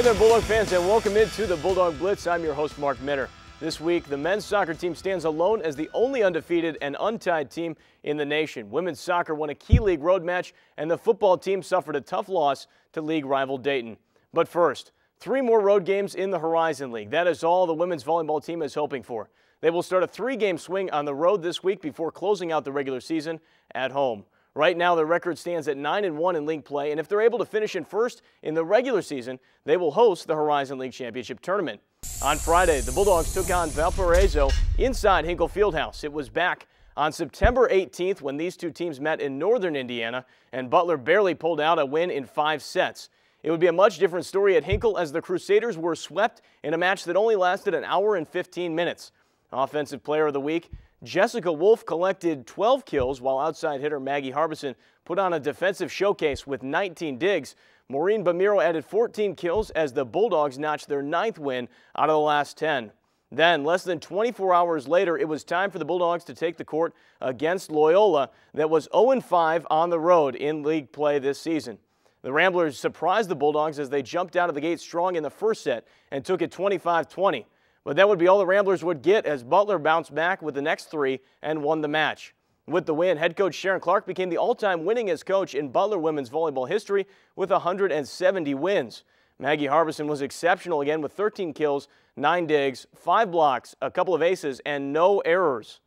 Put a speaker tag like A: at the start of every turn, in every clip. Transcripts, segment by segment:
A: there, Bulldog fans, and welcome into the Bulldog Blitz. I'm your host, Mark Minner. This week, the men's soccer team stands alone as the only undefeated and untied team in the nation. Women's soccer won a key league road match, and the football team suffered a tough loss to league rival Dayton. But first, 3 more road games in the Horizon League. That is all the women's volleyball team is hoping for. They will start a 3-game swing on the road this week before closing out the regular season at home. Right now, their record stands at 9-1 in league play, and if they're able to finish in first in the regular season, they will host the Horizon League Championship Tournament. On Friday, the Bulldogs took on Valparaiso inside Hinkle Fieldhouse. It was back on September 18th when these two teams met in northern Indiana, and Butler barely pulled out a win in 5 sets. It would be a much different story at Hinkle as the Crusaders were swept in a match that only lasted an hour and 15 minutes. Offensive Player of the Week, Jessica Wolf collected 12 kills, while outside hitter Maggie Harbison put on a defensive showcase with 19 digs. Maureen Bamiro added 14 kills as the Bulldogs notched their 9th win out of the last 10. Then, less than 24 hours later, it was time for the Bulldogs to take the court against Loyola that was 0-5 on the road in league play this season. The Ramblers surprised the Bulldogs as they jumped out of the gate strong in the first set and took it 25-20. But that would be all the Ramblers would get as Butler bounced back with the next 3 and won the match. With the win, head coach Sharon Clark became the all-time winningest coach in Butler women's volleyball history with 170 wins. Maggie Harbison was exceptional again with 13 kills, 9 digs, 5 blocks, a couple of aces, and no errors.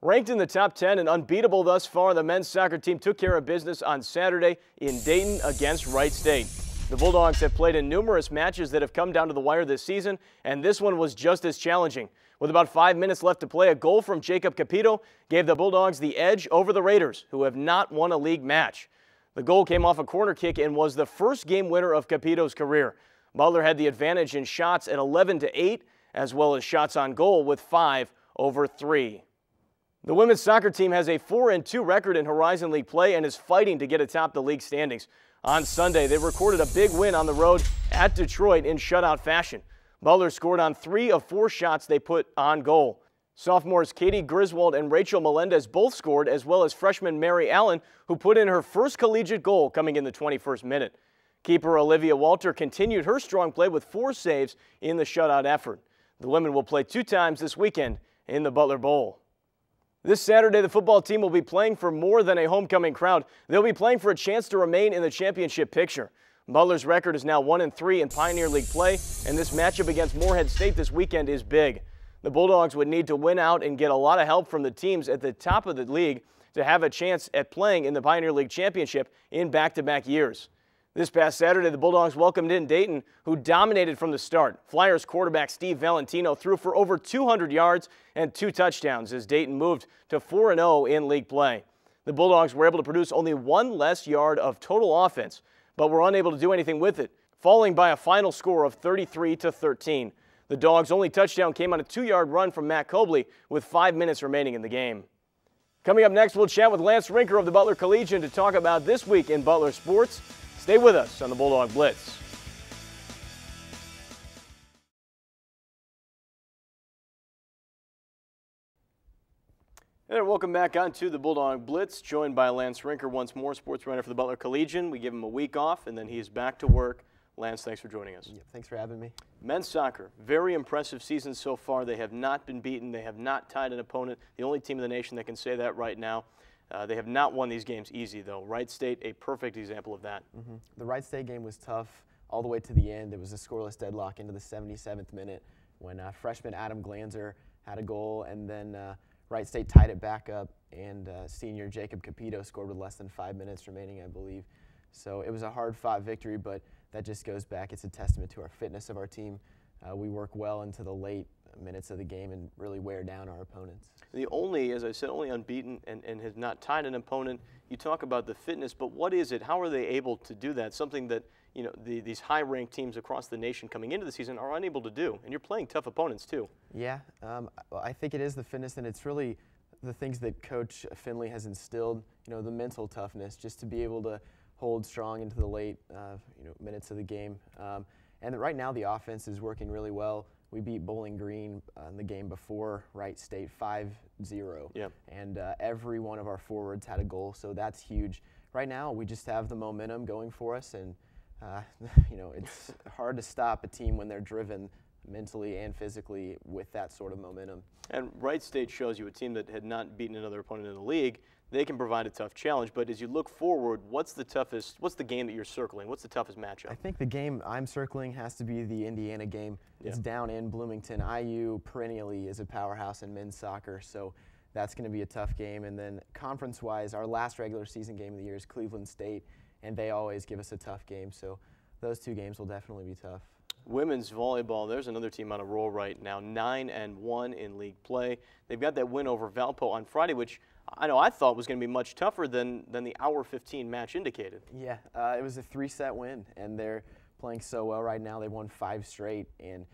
A: Ranked in the top 10 and unbeatable thus far, the men's soccer team took care of business on Saturday in Dayton against Wright State. The Bulldogs have played in numerous matches that have come down to the wire this season, and this one was just as challenging. With about 5 minutes left to play, a goal from Jacob Capito gave the Bulldogs the edge over the Raiders, who have not won a league match. The goal came off a corner kick and was the first game winner of Capito's career. Butler had the advantage in shots at 11-8, as well as shots on goal with 5-3. The women's soccer team has a 4-2 record in Horizon League play and is fighting to get atop the league standings. On Sunday, they recorded a big win on the road at Detroit in shutout fashion. Butler scored on 3 of 4 shots they put on goal. Sophomores Katie Griswold and Rachel Melendez both scored, as well as freshman Mary Allen, who put in her first collegiate goal coming in the 21st minute. Keeper Olivia Walter continued her strong play with 4 saves in the shutout effort. The women will play 2 times this weekend in the Butler Bowl. This Saturday, the football team will be playing for more than a homecoming crowd. They'll be playing for a chance to remain in the championship picture. Butler's record is now 1-3 in Pioneer League play, and this matchup against Morehead State this weekend is big. The Bulldogs would need to win out and get a lot of help from the teams at the top of the league to have a chance at playing in the Pioneer League championship in back-to-back years. This past Saturday, the Bulldogs welcomed in Dayton, who dominated from the start. Flyers quarterback Steve Valentino threw for over 200 yards and 2 touchdowns as Dayton moved to 4-0 in league play. The Bulldogs were able to produce only 1 less yard of total offense, but were unable to do anything with it, falling by a final score of 33-13. The Dogs' only touchdown came on a 2-yard run from Matt Cobley with 5 minutes remaining in the game. Coming up next, we'll chat with Lance Rinker of the Butler Collegian to talk about this week in Butler sports. Stay with us on the Bulldog Blitz. Hey there, welcome back on to the Bulldog Blitz, joined by Lance Rinker once more, sports writer for the Butler Collegian. We give him a week off, and then he's back to work. Lance, thanks for joining us.
B: Yeah, thanks for having me.
A: Men's soccer, very impressive season so far. They have not been beaten. They have not tied an opponent. The only team in the nation that can say that right now. They have not won these games easy, though. Wright State, a perfect example of that.
B: The Wright State game was tough all the way to the end. It was a scoreless deadlock into the 77th minute when freshman Adam Glanzer had a goal, and then Wright State tied it back up, and senior Jacob Capito scored with less than 5 minutes remaining, I believe. So it was a hard-fought victory, but that just goes back. It's a testament to our fitness of our team. We work well into the late minutes of the game and really wear down our opponents.
A: The only, as I said, only unbeaten and has not tied an opponent. You talk about the fitness, but what is it? How are they able to do that? Something that, you know, these high-ranked teams across the nation coming into the season are unable to do. And you're playing tough opponents too. Yeah,
B: I think it is the fitness, and it's really the things that Coach Finley has instilled. You know, the mental toughness, just to be able to hold strong into the late minutes of the game. And right now the offense is working really well. We beat Bowling Green in the game before Wright State 5-0.
A: Yep.
B: And every one of our forwards had a goal, so that's huge. Right now we just have the momentum going for us, and It's hard to stop a team when they're driven mentally and physically with that sort of momentum.
A: And Wright State shows you a team that had not beaten another opponent in the league. They can provide a tough challenge, but as you look forward, what's the game that you're circling? What's the toughest matchup?
B: I think the game I'm circling has to be the Indiana game. It's down in Bloomington. IU perennially is a powerhouse in men's soccer, so that's going to be a tough game. And then conference-wise, our last regular season game of the year is Cleveland State, and they always give us a tough game, so those two games will definitely be tough.
A: Women's volleyball, there's another team on a roll right now, 9-1 in league play. They've got that win over Valpo on Friday, which I thought was going to be much tougher than the hour 15 match indicated.
B: Yeah, it was a 3-set win, and they're playing so well right now. They've won 5 straight, and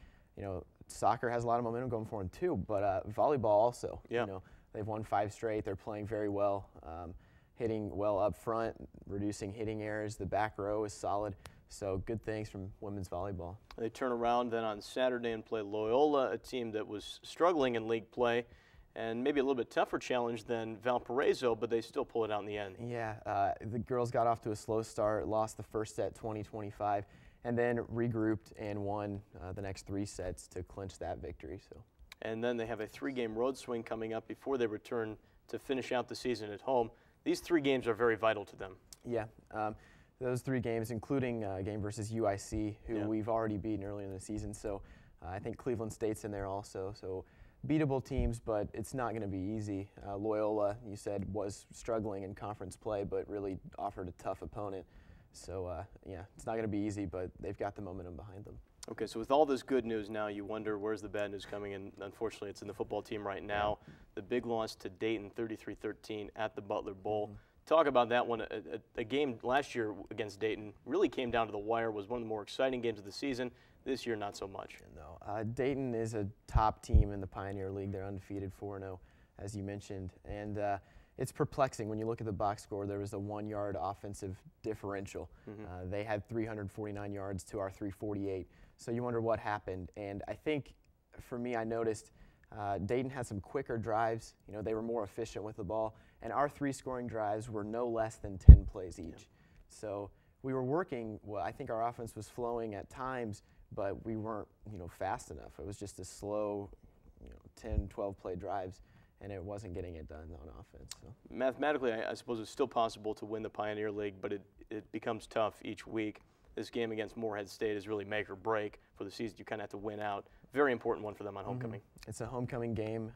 B: soccer has a lot of momentum going for them too, but volleyball also.
A: Yeah.
B: They've won 5 straight. They're playing very well, hitting well up front, reducing hitting errors. The back row is solid. So good things from women's volleyball.
A: They turn around then on Saturday and play Loyola, a team that was struggling in league play, and maybe a little bit tougher challenge than Valparaiso, but they still pull it out in the end.
B: Yeah, the girls got off to a slow start, lost the first set 20-25, and then regrouped and won the next 3 sets to clinch that victory. So.
A: And then they have a 3-game road swing coming up before they return to finish out the season at home. These 3 games are very vital to them.
B: Yeah. Those 3 games, including a game versus UIC, who we've already beaten earlier in the season. So I think Cleveland State's in there also. So beatable teams, but it's not going to be easy. Loyola, you said, was struggling in conference play, but really offered a tough opponent. So yeah, it's not going to be easy, but they've got the momentum behind them.
A: Okay, so with all this good news now, you wonder where's the bad news coming in. Unfortunately, it's in the football team right now. The big loss to Dayton, 33-13 at the Butler Bowl. Talk about that one. A game last year against Dayton really came down to the wire, was one of the more exciting games of the season. This year, not so much.
B: No, Dayton is a top team in the Pioneer League. They're undefeated 4-0, as you mentioned. And it's perplexing when you look at the box score. There was a 1-yard offensive differential. They had 349 yards to our 348. So you wonder what happened. And I think, for me, I noticed Dayton had some quicker drives. They were more efficient with the ball. And our 3 scoring drives were no less than 10 plays each. So we were working, well, I think our offense was flowing at times, but we weren't, fast enough. It was just a slow, 10, 12 play drives, and it wasn't getting it done on offense. So.
A: Mathematically, I suppose it's still possible to win the Pioneer League, but it becomes tough each week. This game against Morehead State is really make or break for the season. You kind of have to win out. Very important one for them on homecoming.
B: It's a homecoming game,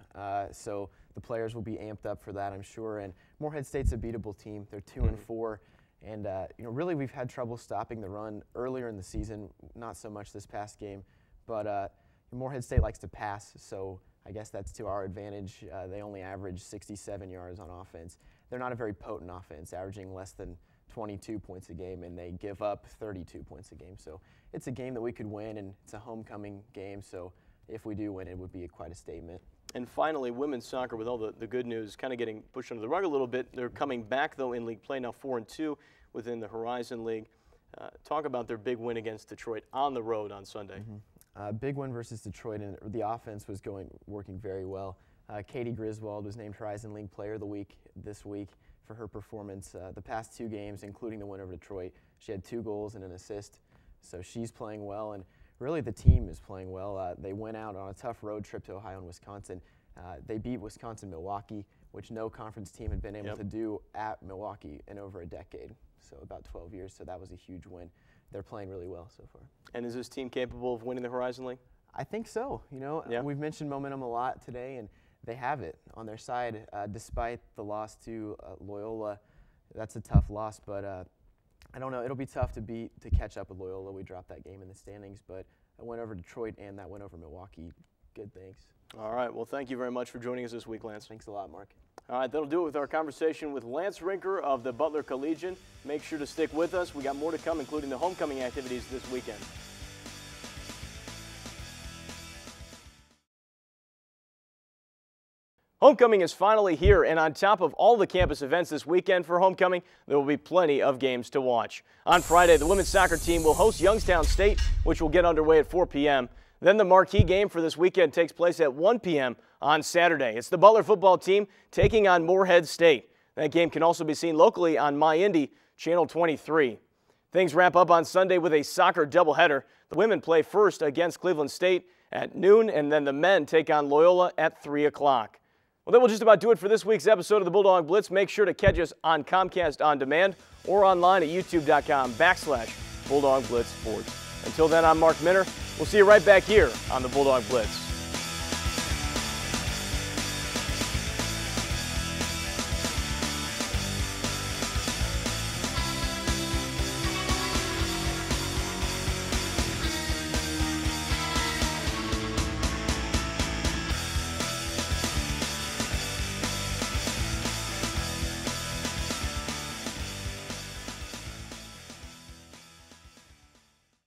B: so the players will be amped up for that, I'm sure. And Morehead State's a beatable team. They're 2-4, and really we've had trouble stopping the run earlier in the season. Not so much this past game, but Morehead State likes to pass, so I guess that's to our advantage. They only average 67 yards on offense. They're not a very potent offense, averaging less than 22 points a game, and they give up 32 points a game. So it's a game that we could win, and it's a homecoming game, so if we do win, it would be quite a statement.
A: And finally, women's soccer, with all the good news, kind of getting pushed under the rug a little bit. They're coming back, though, in league play, now 4-2 within the Horizon League. Talk about their big win against Detroit on the road on Sunday.
B: Big win versus Detroit, and the offense was working very well. Katie Griswold was named Horizon League Player of the Week this week for her performance. The past 2 games, including the win over Detroit, she had 2 goals and an assist. So she's playing well, and really the team is playing well. They went out on a tough road trip to Ohio and Wisconsin. They beat Wisconsin-Milwaukee, which no conference team had been able to do at Milwaukee in over a decade, so about 12 years. So that was a huge win. They're playing really well so far. And
A: is this team capable of winning the Horizon League?
B: I think so. We've mentioned momentum a lot today, and they have it on their side. Despite the loss to Loyola, that's a tough loss, but I don't know. It'll be tough to catch up with Loyola. We dropped that game in the standings, but I went over Detroit and that went over Milwaukee. Good things.
A: All right. Well, thank you very much for joining us this week, Lance.
B: Thanks a lot, Mark.
A: All right. That'll do it with our conversation with Lance Rinker of the Butler Collegian. Make sure to stick with us. We got more to come, including the homecoming activities this weekend. Homecoming is finally here, and on top of all the campus events this weekend for homecoming, there will be plenty of games to watch. On Friday, the women's soccer team will host Youngstown State, which will get underway at 4 p.m. Then the marquee game for this weekend takes place at 1 p.m. on Saturday. It's the Butler football team taking on Morehead State. That game can also be seen locally on MyIndy, Channel 23. Things wrap up on Sunday with a soccer doubleheader. The women play first against Cleveland State at noon, and then the men take on Loyola at 3 o'clock. Well, that will just about do it for this week's episode of the Bulldog Blitz. Make sure to catch us on Comcast On Demand or online at youtube.com/Bulldog Blitz Sports. Until then, I'm Mark Minner. We'll see you right back here on the Bulldog Blitz.